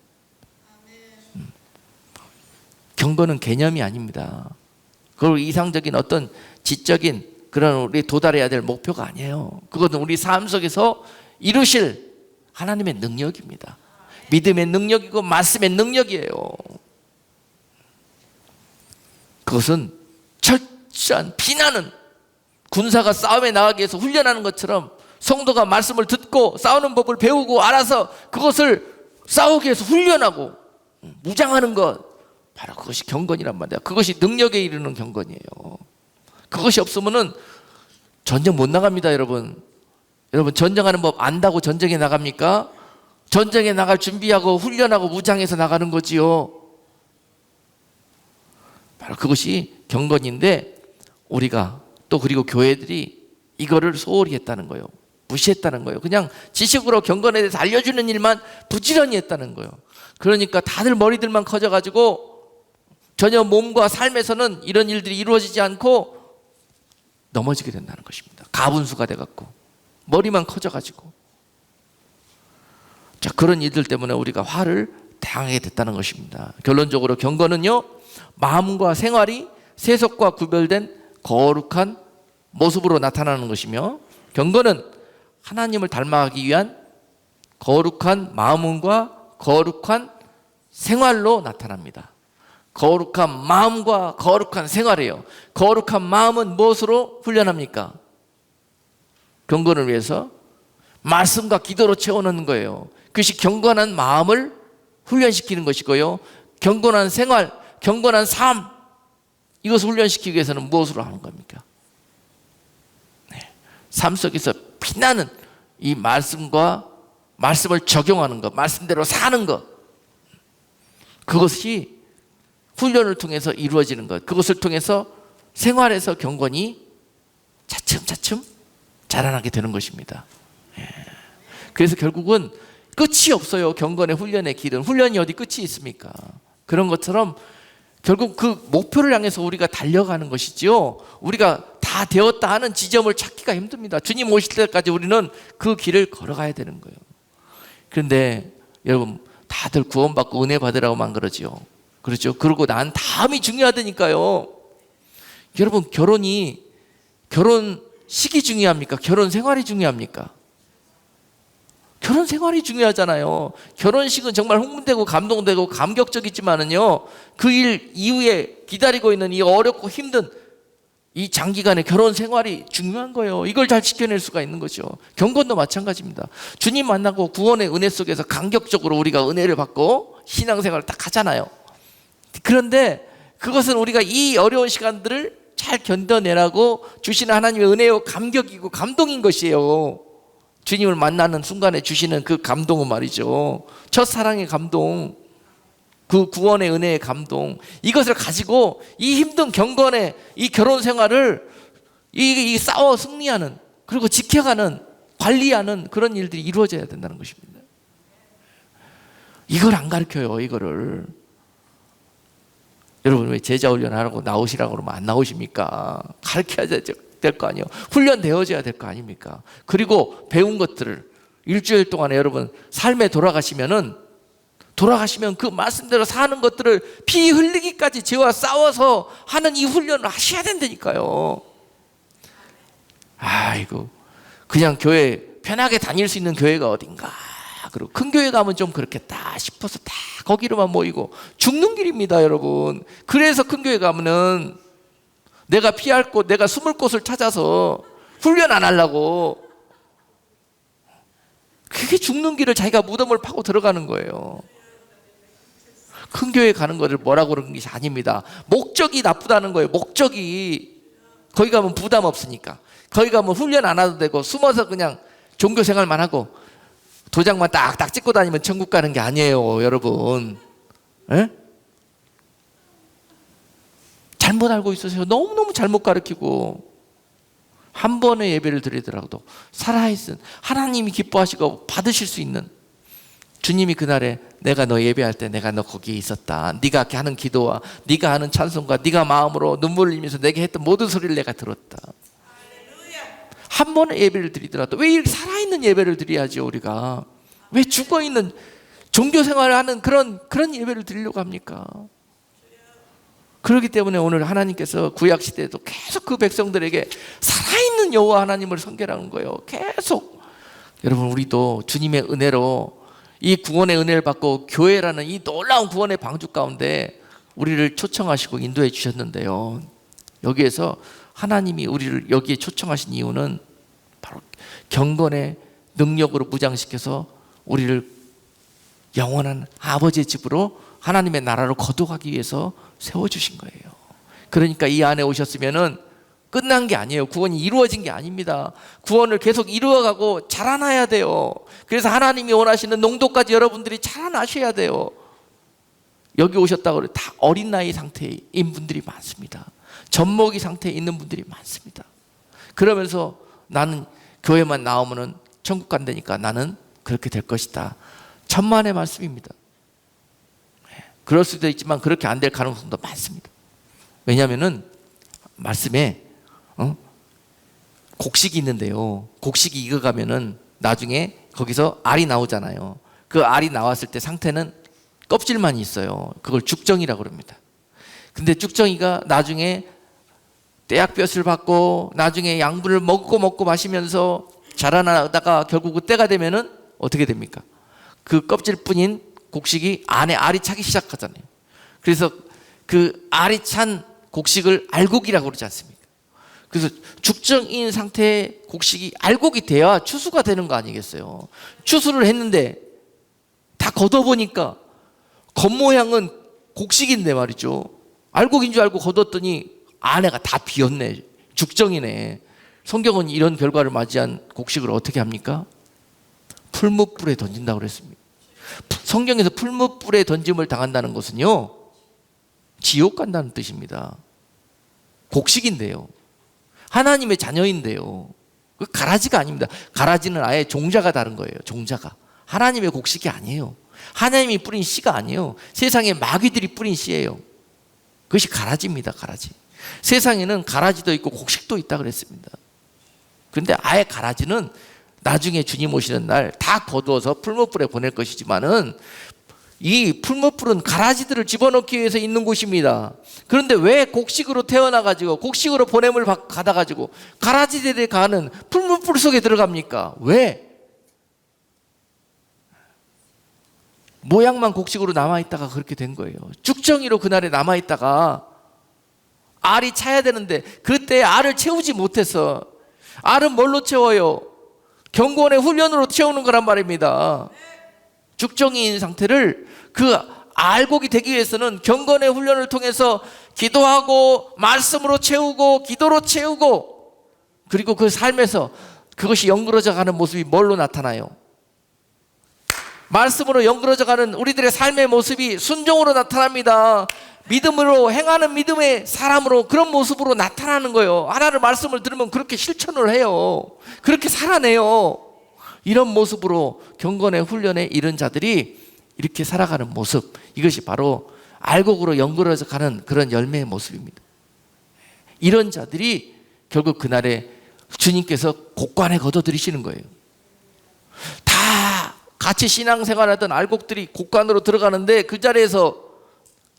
경건은 개념이 아닙니다. 그리고 이상적인 어떤 지적인 그런 우리 도달해야 될 목표가 아니에요. 그것은 우리 삶 속에서 이루실 하나님의 능력입니다. 믿음의 능력이고 말씀의 능력이에요. 그것은 철저한 비난은 군사가 싸움에 나가기 위해서 훈련하는 것처럼 성도가 말씀을 듣고 싸우는 법을 배우고 알아서 그것을 싸우기 위해서 훈련하고 무장하는 것, 바로 그것이 경건이란 말이야. 그것이 능력에 이르는 경건이에요. 그것이 없으면은 전쟁 못 나갑니다. 여러분 전쟁하는 법 안다고 전쟁에 나갑니까? 전쟁에 나갈 준비하고 훈련하고 무장해서 나가는 거지요. 바로 그것이 경건인데, 우리가 또 그리고 교회들이 이거를 소홀히 했다는 거예요. 무시했다는 거예요. 그냥 지식으로 경건에 대해서 알려주는 일만 부지런히 했다는 거예요. 그러니까 다들 머리들만 커져가지고 전혀 몸과 삶에서는 이런 일들이 이루어지지 않고 넘어지게 된다는 것입니다. 가분수가 돼갖고 머리만 커져가지고. 자, 그런 일들 때문에 우리가 화를 당하게 됐다는 것입니다. 결론적으로 경건은요, 마음과 생활이 세속과 구별된 거룩한 모습으로 나타나는 것이며, 경건은 하나님을 닮아가기 위한 거룩한 마음과 거룩한 생활로 나타납니다. 거룩한 마음과 거룩한 생활이에요. 거룩한 마음은 무엇으로 훈련합니까? 경건을 위해서 말씀과 기도로 채워넣는 거예요. 그것이 경건한 마음을 훈련시키는 것이고요, 경건한 생활, 경건한 삶, 이것을 훈련시키기 위해서는 무엇으로 하는 겁니까? 삶 속에서 피나는 이 말씀과 말씀을 적용하는 것, 말씀대로 사는 것, 그것이 훈련을 통해서 이루어지는 것, 그것을 통해서 생활에서 경건이 차츰차츰 자라나게 되는 것입니다. 그래서 결국은 끝이 없어요. 경건의 훈련의 길은. 훈련이 어디 끝이 있습니까? 그런 것처럼 결국 그 목표를 향해서 우리가 달려가는 것이지요, 우리가 다 되었다 하는 지점을 찾기가 힘듭니다. 주님 오실 때까지 우리는 그 길을 걸어가야 되는 거예요. 그런데 여러분, 다들 구원받고 은혜 받으라고만 그러지요. 그렇죠? 그러고 난 다음이 중요하다니까요. 여러분, 결혼 시기 중요합니까? 결혼 생활이 중요합니까? 결혼 생활이 중요하잖아요. 결혼식은 정말 흥분되고 감동되고 감격적이지만은요, 그 일 이후에 기다리고 있는 이 어렵고 힘든 이 장기간의 결혼 생활이 중요한 거예요. 이걸 잘 지켜낼 수가 있는 거죠. 경건도 마찬가지입니다. 주님 만나고 구원의 은혜 속에서 감격적으로 우리가 은혜를 받고 신앙생활을 딱 하잖아요. 그런데 그것은 우리가 이 어려운 시간들을 잘 견뎌내라고 주시는 하나님의 은혜요 감격이고 감동인 것이에요. 주님을 만나는 순간에 주시는 그 감동은 말이죠, 첫사랑의 감동, 그 구원의 은혜의 감동, 이것을 가지고 이 힘든 경건의 이 결혼 생활을 이 싸워 승리하는, 그리고 지켜가는, 관리하는 그런 일들이 이루어져야 된다는 것입니다. 이걸 안 가르쳐요. 이거를 여러분, 왜 제자 훈련하라고 나오시라고 그러면 안 나오십니까? 가르쳐야 될 거 아니에요. 훈련되어져야 될 거 아닙니까? 그리고 배운 것들을 일주일 동안에 여러분 삶에 돌아가시면 그 말씀대로 사는 것들을 피 흘리기까지 죄와 싸워서 하는 이 훈련을 하셔야 된다니까요. 아이고, 그냥 교회 편하게 다닐 수 있는 교회가 어딘가, 그리고 큰 교회 가면 좀 그렇겠다 싶어서 다 거기로만 모이고 죽는 길입니다, 여러분. 그래서 큰 교회 가면은 내가 피할 곳, 내가 숨을 곳을 찾아서 훈련 안 하려고, 그게 죽는 길을 자기가 무덤을 파고 들어가는 거예요. 큰 교회 가는 거를 뭐라고 그러는 것이 아닙니다. 목적이 나쁘다는 거예요. 목적이. 거기 가면 부담 없으니까. 거기 가면 훈련 안 해도 되고 숨어서 그냥 종교 생활만 하고 도장만 딱딱 찍고 다니면 천국 가는 게 아니에요, 여러분. 에? 잘못 알고 있으세요. 너무너무 잘못 가르치고. 한 번의 예배를 드리더라도 살아있은, 하나님이 기뻐하시고 받으실 수 있는, 주님이 그날에 내가 너 예배할 때 내가 너 거기에 있었다, 네가 하는 기도와 네가 하는 찬송과 네가 마음으로 눈물을 흘리면서 내게 했던 모든 소리를 내가 들었다. 한 번의 예배를 드리더라도 왜 이렇게 살아있는 예배를 드려야죠? 우리가 왜 죽어있는 종교생활을 하는 그런 예배를 드리려고 합니까? 그렇기 때문에 오늘 하나님께서 구약시대에도 계속 그 백성들에게 살아있는 여호와 하나님을 섬기라는 거예요. 계속. 여러분, 우리도 주님의 은혜로 이 구원의 은혜를 받고 교회라는 이 놀라운 구원의 방주 가운데 우리를 초청하시고 인도해 주셨는데요, 여기에서 하나님이 우리를 여기에 초청하신 이유는 바로 경건의 능력으로 무장시켜서 우리를 영원한 아버지의 집으로, 하나님의 나라로 거듭하기 위해서 세워주신 거예요. 그러니까 이 안에 오셨으면은 끝난 게 아니에요. 구원이 이루어진 게 아닙니다. 구원을 계속 이루어가고 자라나야 돼요. 그래서 하나님이 원하시는 농도까지 여러분들이 자라나셔야 돼요. 여기 오셨다고 다 어린 나이 상태인 분들이 많습니다. 젖먹이 상태에 있는 분들이 많습니다. 그러면서 나는 교회만 나오면은 천국 간다니까 나는 그렇게 될 것이다. 천만의 말씀입니다. 그럴 수도 있지만 그렇게 안 될 가능성도 많습니다. 왜냐하면은 말씀에 곡식이 있는데요, 곡식이 익어가면은 나중에 거기서 알이 나오잖아요. 그 알이 나왔을 때 상태는 껍질만 있어요. 그걸 죽정이라고 그럽니다. 근데 죽정이가 나중에 떼약볕을 받고 나중에 양분을 먹고 마시면서 자라나다가 결국 그 때가 되면은 어떻게 됩니까? 그 껍질뿐인 곡식이 안에 알이 차기 시작하잖아요. 그래서 그 알이 찬 곡식을 알곡이라고 그러지 않습니까? 그래서 죽정인 상태의 곡식이 알곡이 돼야 추수가 되는 거 아니겠어요? 추수를 했는데 다 걷어보니까 겉모양은 곡식인데 말이죠, 알곡인 줄 알고 걷었더니 안에가 다 비었네, 죽정이네. 성경은 이런 결과를 맞이한 곡식을 어떻게 합니까? 풀무불에 던진다고 그랬습니다. 성경에서 풀무불에 던짐을 당한다는 것은요, 지옥 간다는 뜻입니다. 곡식인데요, 하나님의 자녀인데요, 그 가라지가 아닙니다. 가라지는 아예 종자가 다른 거예요. 종자가 하나님의 곡식이 아니에요. 하나님이 뿌린 씨가 아니에요. 세상에 마귀들이 뿌린 씨예요. 그것이 가라지입니다. 가라지. 세상에는 가라지도 있고 곡식도 있다 그랬습니다. 그런데 아예 가라지는 나중에 주님 오시는 날 다 거두어서 풀무불에 보낼 것이지만은 이 풀무불은 가라지들을 집어넣기 위해서 있는 곳입니다. 그런데 왜 곡식으로 태어나가지고 곡식으로 보냄을 받아가지고 가라지들이 가는 풀무불 속에 들어갑니까? 왜? 모양만 곡식으로 남아있다가 그렇게 된 거예요. 죽정이로 그날에 남아있다가 알이 차야 되는데 그때 알을 채우지 못해서, 알은 뭘로 채워요? 경건의 훈련으로 채우는 거란 말입니다. 죽정이인 상태를 그 알곡이 되기 위해서는 경건의 훈련을 통해서 기도하고 말씀으로 채우고 기도로 채우고, 그리고 그 삶에서 그것이 연그러져 가는 모습이 뭘로 나타나요? 말씀으로 연그러져 가는 우리들의 삶의 모습이 순종으로 나타납니다. 믿음으로 행하는 믿음의 사람으로, 그런 모습으로 나타나는 거예요. 하나님의 말씀을 들으면 그렇게 실천을 해요. 그렇게 살아내요. 이런 모습으로 경건의 훈련에 이른 자들이 이렇게 살아가는 모습, 이것이 바로 알곡으로 연그러져 가는 그런 열매의 모습입니다. 이런 자들이 결국 그날에 주님께서 곡관에 거둬들이시는 거예요. 다 같이 신앙생활하던 알곡들이 곡관으로 들어가는데 그 자리에서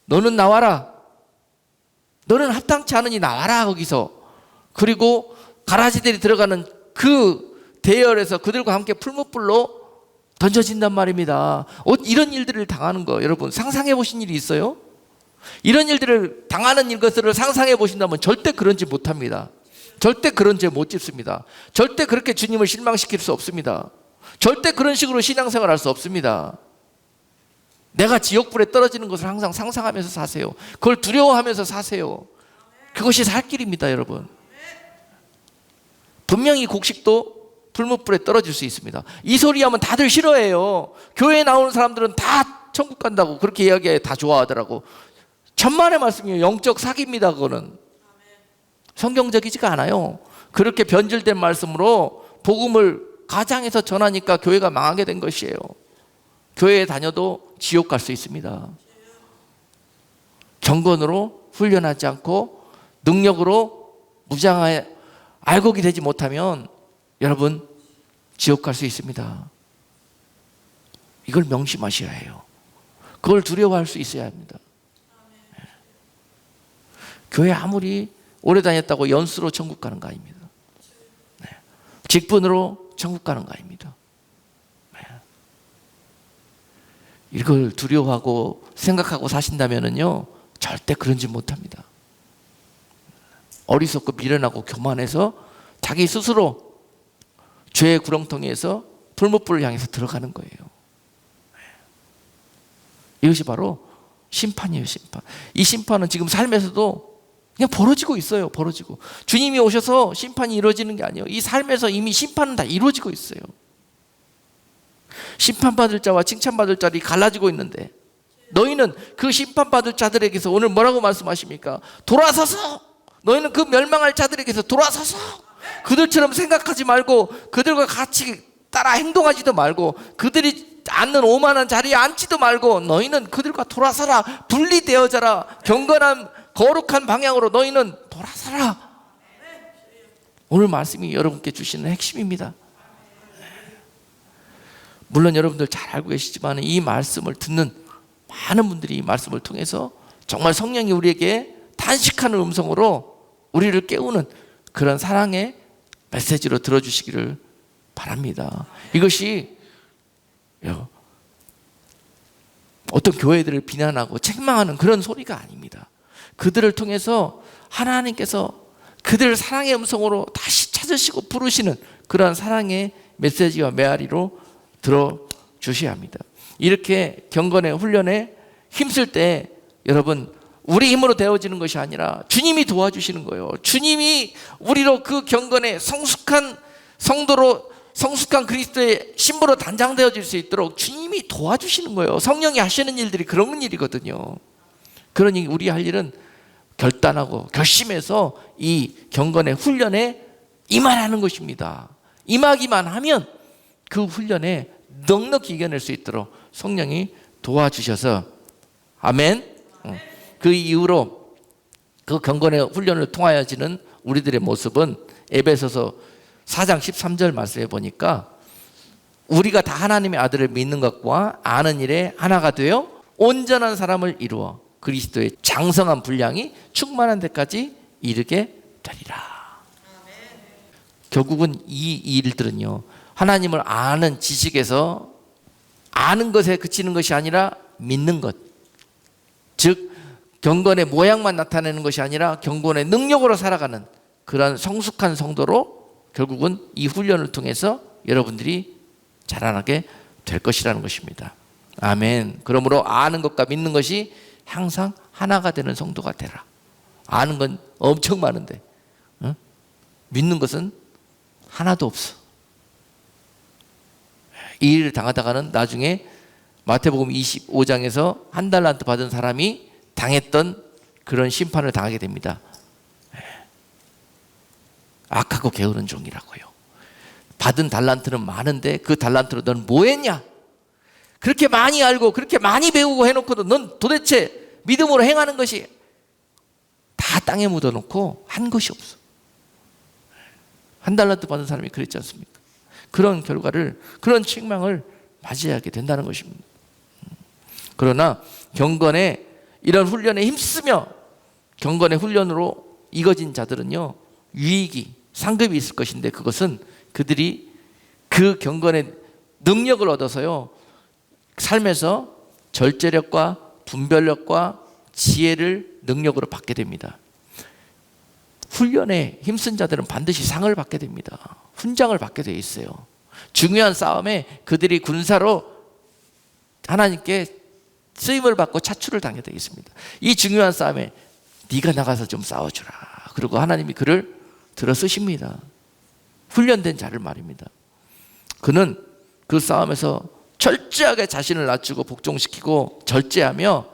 너는 나와라, 너는 합당치 않으니 나와라, 거기서. 그리고 가라지들이 들어가는 그 대열에서 그들과 함께 풀무불로 던져진단 말입니다. 이런 일들을 당하는 거 여러분 상상해 보신 일이 있어요? 이런 일들을 당하는 것들을 상상해 보신다면 절대 그런 짓 못합니다. 절대 그런 죄 못 짓습니다. 절대 그렇게 주님을 실망시킬 수 없습니다. 절대 그런 식으로 신앙생활 할 수 없습니다. 내가 지옥불에 떨어지는 것을 항상 상상하면서 사세요. 그걸 두려워하면서 사세요. 그것이 살 길입니다, 여러분. 분명히 곡식도 풀무불에 떨어질 수 있습니다. 이 소리 하면 다들 싫어해요. 교회에 나오는 사람들은 다 천국 간다고 그렇게 이야기해, 다 좋아하더라고. 천만의 말씀이에요. 영적 사기입니다, 그거는. 성경적이지가 않아요. 그렇게 변질된 말씀으로 복음을 가장해서 전하니까 교회가 망하게 된 것이에요. 교회에 다녀도 지옥 갈 수 있습니다. 경건으로 훈련하지 않고 능력으로 무장하여 알곡이 되지 못하면 여러분 지옥 갈 수 있습니다. 이걸 명심하셔야 해요. 그걸 두려워할 수 있어야 합니다. 교회 아무리 오래 다녔다고 연수로 천국 가는 거 아닙니다. 직분으로 천국 가는 거 아닙니다. 이걸 두려워하고 생각하고 사신다면요 절대 그런 짓 못합니다. 어리석고 미련하고 교만해서 자기 스스로 죄의 구렁텅이에서 풀무불을 향해서 들어가는 거예요. 이것이 바로 심판이에요, 심판. 이 심판은 지금 삶에서도 그냥 벌어지고 있어요. 벌어지고. 주님이 오셔서 심판이 이루어지는 게 아니에요. 이 삶에서 이미 심판은 다 이루어지고 있어요. 심판받을 자와 칭찬받을 자들이 갈라지고 있는데 너희는 그 심판받을 자들에게서 오늘 뭐라고 말씀하십니까? 돌아서서, 너희는 그 멸망할 자들에게서 돌아서서 그들처럼 생각하지 말고 그들과 같이 따라 행동하지도 말고 그들이 앉는 오만한 자리에 앉지도 말고 너희는 그들과 돌아서라. 분리되어져라. 경건한 거룩한 방향으로 너희는 돌아서라. 오늘 말씀이 여러분께 주시는 핵심입니다. 물론 여러분들 잘 알고 계시지만 이 말씀을 듣는 많은 분들이 이 말씀을 통해서 정말 성령이 우리에게 단식하는 음성으로 우리를 깨우는 그런 사랑의 메시지로 들어주시기를 바랍니다. 이것이 어떤 교회들을 비난하고 책망하는 그런 소리가 아닙니다. 그들을 통해서 하나님께서 그들을 사랑의 음성으로 다시 찾으시고 부르시는 그런 사랑의 메시지와 메아리로 들어주셔야 합니다. 이렇게 경건의 훈련에 힘쓸 때 여러분 우리 힘으로 되어지는 것이 아니라 주님이 도와주시는 거예요. 주님이 우리로 그 경건의 성숙한 성도로, 성숙한 그리스도의 신부로 단장되어질 수 있도록 주님이 도와주시는 거예요. 성령이 하시는 일들이 그런 일이거든요. 그러니 우리 할 일은 결단하고 결심해서 이 경건의 훈련에 임하라는 것입니다. 임하기만 하면 그 훈련에 넉넉히 이겨낼 수 있도록 성령이 도와주셔서, 아멘. 그 이후로 그 경건의 훈련을 통하여지는 우리들의 모습은 에베소서 4장 13절 말씀해 보니까 우리가 다 하나님의 아들을 믿는 것과 아는 일에 하나가 되어 온전한 사람을 이루어 그리스도의 장성한 분량이 충만한 데까지 이르게 되리라. 결국은 이 일들은요, 하나님을 아는 지식에서 아는 것에 그치는 것이 아니라 믿는 것, 즉 경건의 모양만 나타내는 것이 아니라 경건의 능력으로 살아가는 그런 성숙한 성도로 결국은 이 훈련을 통해서 여러분들이 자라나게 될 것이라는 것입니다. 아멘. 그러므로 아는 것과 믿는 것이 항상 하나가 되는 성도가 되라. 아는 건 엄청 많은데 믿는 것은 하나도 없어. 이 일을 당하다가는 나중에 마태복음 25장에서 한 달란트 받은 사람이 당했던 그런 심판을 당하게 됩니다. 악하고 게으른 종이라고요. 받은 달란트는 많은데 그 달란트로 넌 뭐 했냐? 그렇게 많이 알고 그렇게 많이 배우고 해놓고도 넌 도대체 믿음으로 행하는 것이 다 땅에 묻어놓고 한 것이 없어. 한 달란트 받은 사람이 그랬지 않습니까? 그런 결과를, 그런 책망을 맞이하게 된다는 것입니다. 그러나 경건의 이런 훈련에 힘쓰며 경건의 훈련으로 이거진 자들은요, 유익이, 상급이 있을 것인데 그것은 그들이 그 경건의 능력을 얻어서요, 삶에서 절제력과 분별력과 지혜를 능력으로 받게 됩니다. 훈련에 힘쓴 자들은 반드시 상을 받게 됩니다. 훈장을 받게 되어 있어요. 중요한 싸움에 그들이 군사로 하나님께 쓰임을 받고 차출을 당하게 되어 있습니다. 이 중요한 싸움에 네가 나가서 좀 싸워주라. 그리고 하나님이 그를 들어 쓰십니다. 훈련된 자를 말입니다. 그는 그 싸움에서 철저하게 자신을 낮추고 복종시키고 절제하며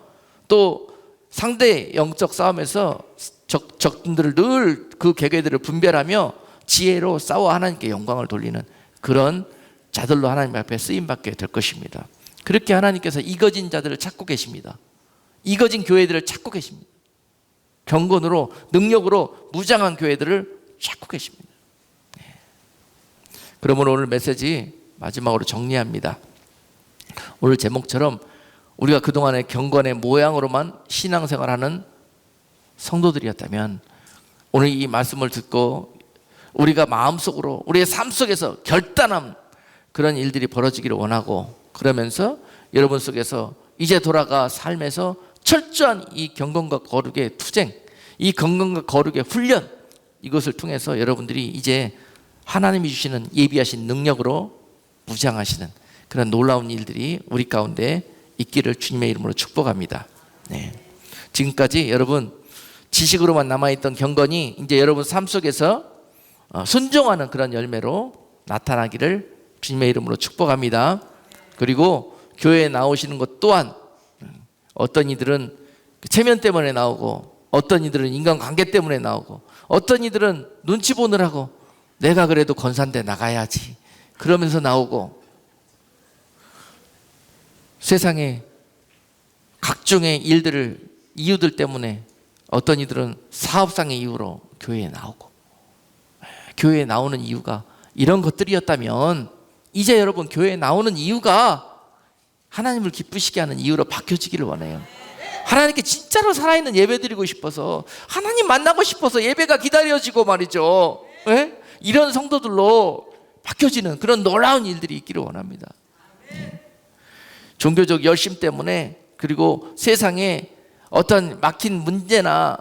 또 상대 영적 싸움에서 적군들을 늘 그 계계들을 분별하며 지혜로 싸워 하나님께 영광을 돌리는 그런 자들로 하나님 앞에 쓰임받게 될 것입니다. 그렇게 하나님께서 이거진 자들을 찾고 계십니다. 이거진 교회들을 찾고 계십니다. 경건으로 능력으로 무장한 교회들을 찾고 계십니다. 그러므로 오늘 메시지 마지막으로 정리합니다. 오늘 제목처럼 우리가 그동안의 경건의 모양으로만 신앙생활하는 성도들이었다면 오늘 이 말씀을 듣고 우리가 마음속으로 우리의 삶 속에서 결단한 그런 일들이 벌어지기를 원하고, 그러면서 여러분 속에서 이제 돌아가 삶에서 철저한 이 경건과 거룩의 투쟁, 이 경건과 거룩의 훈련, 이것을 통해서 여러분들이 이제 하나님이 주시는 예비하신 능력으로 무장하시는 그런 놀라운 일들이 우리 가운데 있기를 주님의 이름으로 축복합니다. 네. 지금까지 여러분 지식으로만 남아있던 경건이 이제 여러분 삶 속에서 순종하는 그런 열매로 나타나기를 주님의 이름으로 축복합니다. 그리고 교회에 나오시는 것 또한 어떤 이들은 체면 때문에 나오고, 어떤 이들은 인간관계 때문에 나오고, 어떤 이들은 눈치 보느라고 내가 그래도 건산대 나가야지 그러면서 나오고, 세상에 각종의 일들을 이유들 때문에 어떤 이들은 사업상의 이유로 교회에 나오고, 교회에 나오는 이유가 이런 것들이었다면 이제 여러분 교회에 나오는 이유가 하나님을 기쁘시게 하는 이유로 바뀌어지기를 원해요. 하나님께 진짜로 살아있는 예배 드리고 싶어서, 하나님 만나고 싶어서 예배가 기다려지고 말이죠. 네? 이런 성도들로 바뀌어지는 그런 놀라운 일들이 있기를 원합니다. 종교적 열심 때문에, 그리고 세상에 어떤 막힌 문제나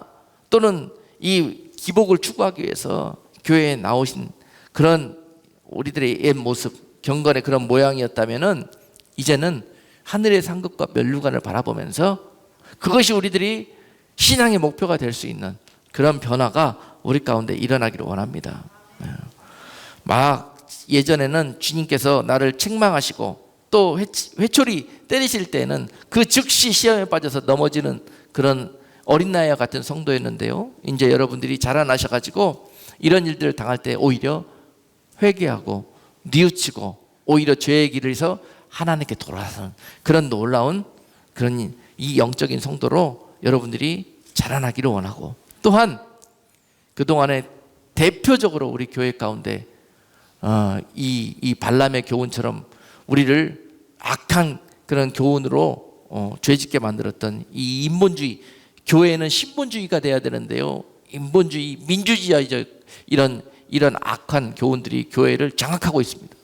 또는 이 기복을 추구하기 위해서 교회에 나오신 그런 우리들의 옛 모습, 경건의 그런 모양이었다면은 이제는 하늘의 상급과 면류관을 바라보면서 그것이 우리들이 신앙의 목표가 될 수 있는 그런 변화가 우리 가운데 일어나기를 원합니다. 막 예전에는 주님께서 나를 책망하시고 또 회초리 때리실 때는 그 즉시 시험에 빠져서 넘어지는 그런 어린 나이와 같은 성도였는데요, 이제 여러분들이 자라나셔가지고 이런 일들을 당할 때 오히려 회개하고 뉘우치고 오히려 죄의 길을 해서 하나님께 돌아서는 그런 놀라운 그런 이 영적인 성도로 여러분들이 자라나기를 원하고, 또한 그동안에 대표적으로 우리 교회 가운데 이 발람의 교훈처럼 우리를 악한 그런 교훈으로 죄짓게 만들었던 이 인본주의, 교회는 신본주의가 돼야 되는데요, 인본주의, 민주주의적 이런 악한 교훈들이 교회를 장악하고 있습니다.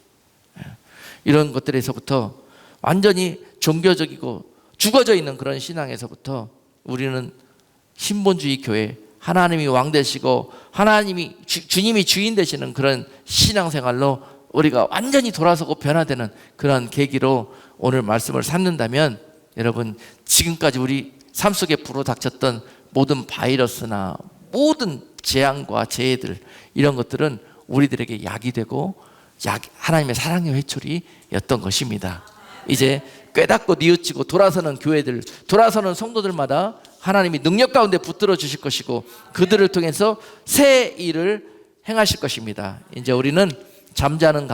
이런 것들에서부터 완전히 종교적이고 죽어져 있는 그런 신앙에서부터 우리는 신본주의 교회, 하나님이 왕 되시고 하나님이 주님이 주인 되시는 그런 신앙생활로 우리가 완전히 돌아서고 변화되는 그런 계기로 오늘 말씀을 삼는다면, 여러분, 지금까지 우리 삶 속에 불어닥쳤던 모든 바이러스나 모든 재앙과 재해들, 이런 것들은 우리들에게 약이 되고 하나님의 사랑의 회초리였던 것입니다. 이제 깨닫고 뉘우치고 돌아서는 교회들, 돌아서는 성도들마다 하나님이 능력 가운데 붙들어 주실 것이고 그들을 통해서 새 일을 행하실 것입니다. 이제 우리는 잠자는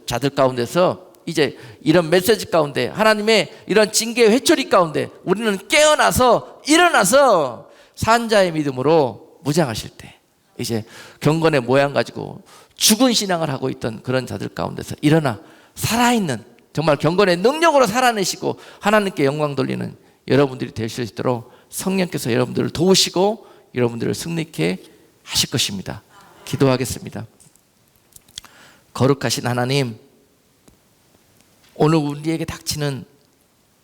자들 가운데서 이제 이런 메시지 가운데, 하나님의 이런 징계의 회초리 가운데 우리는 깨어나서 일어나서 산자의 믿음으로 무장하실 때, 이제 경건의 모양 가지고 죽은 신앙을 하고 있던 그런 자들 가운데서 일어나 살아있는, 정말 경건의 능력으로 살아내시고 하나님께 영광 돌리는 여러분들이 될 수 있도록 성령께서 여러분들을 도우시고 여러분들을 승리케 하실 것입니다. 기도하겠습니다. 거룩하신 하나님, 오늘 우리에게 닥치는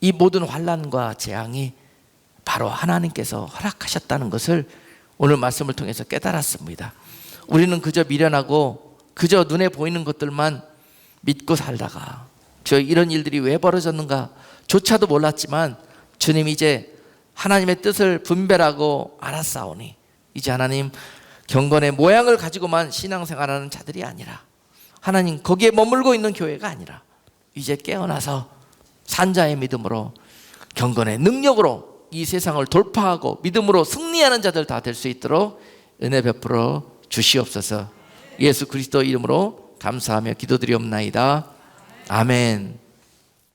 이 모든 환난과 재앙이 바로 하나님께서 허락하셨다는 것을 오늘 말씀을 통해서 깨달았습니다. 우리는 그저 미련하고 그저 눈에 보이는 것들만 믿고 살다가 이런 일들이 왜 벌어졌는가 조차도 몰랐지만, 주님, 이제 하나님의 뜻을 분별하고 알았사오니 이제 하나님, 경건의 모양을 가지고만 신앙생활하는 자들이 아니라, 하나님 거기에 머물고 있는 교회가 아니라 이제 깨어나서 산자의 믿음으로 경건의 능력으로 이 세상을 돌파하고 믿음으로 승리하는 자들 다 될 수 있도록 은혜 베풀어 주시옵소서. 예수 그리스도 이름으로 감사하며 기도드리옵나이다. 아멘.